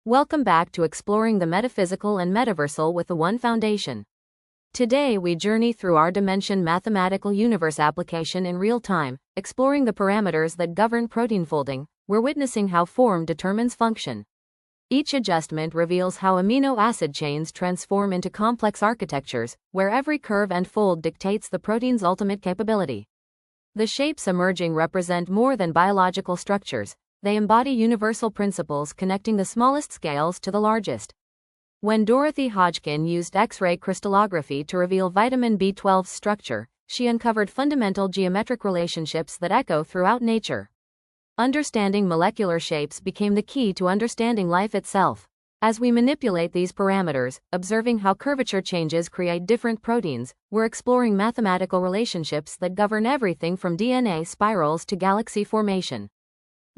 Welcome back to exploring the metaphysical and metaversal with the One Foundation. Today we journey through our Dmension Mathematical Universe application in real time, exploring the parameters that govern protein folding. We're witnessing how form determines function. Each adjustment reveals how amino acid chains transform into complex architectures, where every curve and fold dictates the protein's ultimate capability. The shapes emerging represent more than biological structures. They embody universal principles connecting the smallest scales to the largest. When Dorothy Hodgkin used X-ray crystallography to reveal vitamin B12's structure, she uncovered fundamental geometric relationships that echo throughout nature. Understanding molecular shapes became the key to understanding life itself. As we manipulate these parameters, observing how curvature changes create different proteins, we're exploring mathematical relationships that govern everything from DNA spirals to galaxy formation.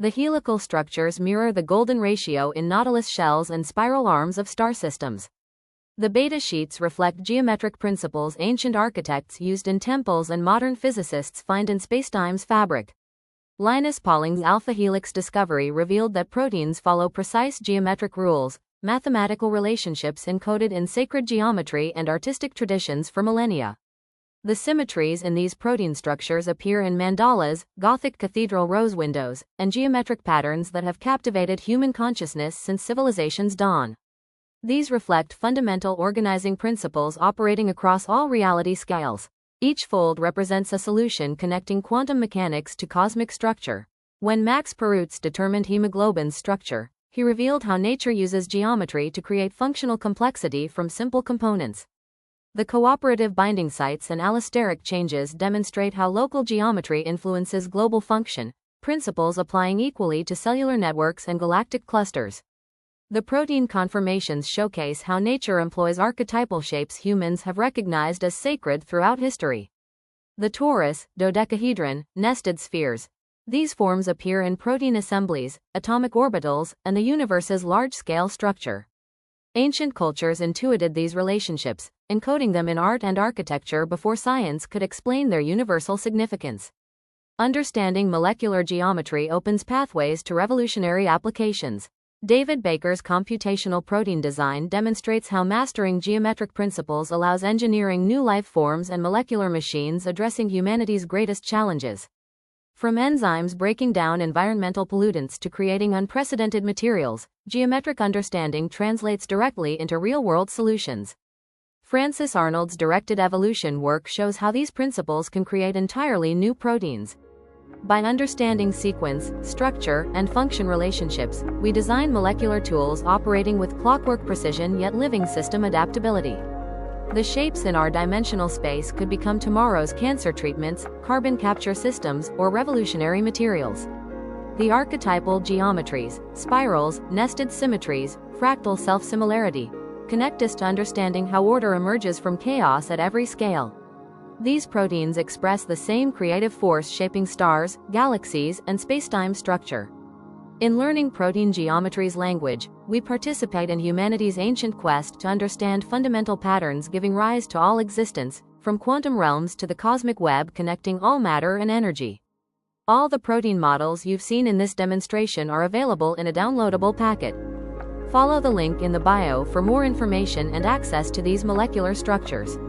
The helical structures mirror the golden ratio in nautilus shells and spiral arms of star systems. The beta sheets reflect geometric principles ancient architects used in temples and modern physicists find in spacetime's fabric. Linus Pauling's alpha helix discovery revealed that proteins follow precise geometric rules, mathematical relationships encoded in sacred geometry and artistic traditions for millennia. The symmetries in these protein structures appear in mandalas, Gothic cathedral rose windows, and geometric patterns that have captivated human consciousness since civilization's dawn. These reflect fundamental organizing principles operating across all reality scales. Each fold represents a solution connecting quantum mechanics to cosmic structure. When Max Perutz determined hemoglobin's structure, he revealed how nature uses geometry to create functional complexity from simple components. The cooperative binding sites and allosteric changes demonstrate how local geometry influences global function, principles applying equally to cellular networks and galactic clusters. The protein conformations showcase how nature employs archetypal shapes humans have recognized as sacred throughout history. The torus, dodecahedron, nested spheres. These forms appear in protein assemblies, atomic orbitals, and the universe's large-scale structure. Ancient cultures intuited these relationships, encoding them in art and architecture before science could explain their universal significance. Understanding molecular geometry opens pathways to revolutionary applications. David Baker's computational protein design demonstrates how mastering geometric principles allows engineering new life forms and molecular machines addressing humanity's greatest challenges. From enzymes breaking down environmental pollutants to creating unprecedented materials, geometric understanding translates directly into real-world solutions. Francis Arnold's directed evolution work shows how these principles can create entirely new proteins. By understanding sequence, structure, and function relationships, we design molecular tools operating with clockwork precision yet living system adaptability. The shapes in our dimensional space could become tomorrow's cancer treatments, carbon capture systems, or revolutionary materials. The archetypal geometries, spirals, nested symmetries, fractal self-similarity, connect us to understanding how order emerges from chaos at every scale. These proteins express the same creative force shaping stars, galaxies, and spacetime structure. In learning protein geometry's language, we participate in humanity's ancient quest to understand fundamental patterns giving rise to all existence, from quantum realms to the cosmic web connecting all matter and energy. All the protein models you've seen in this demonstration are available in a downloadable packet. Follow the link in the bio for more information and access to these molecular structures.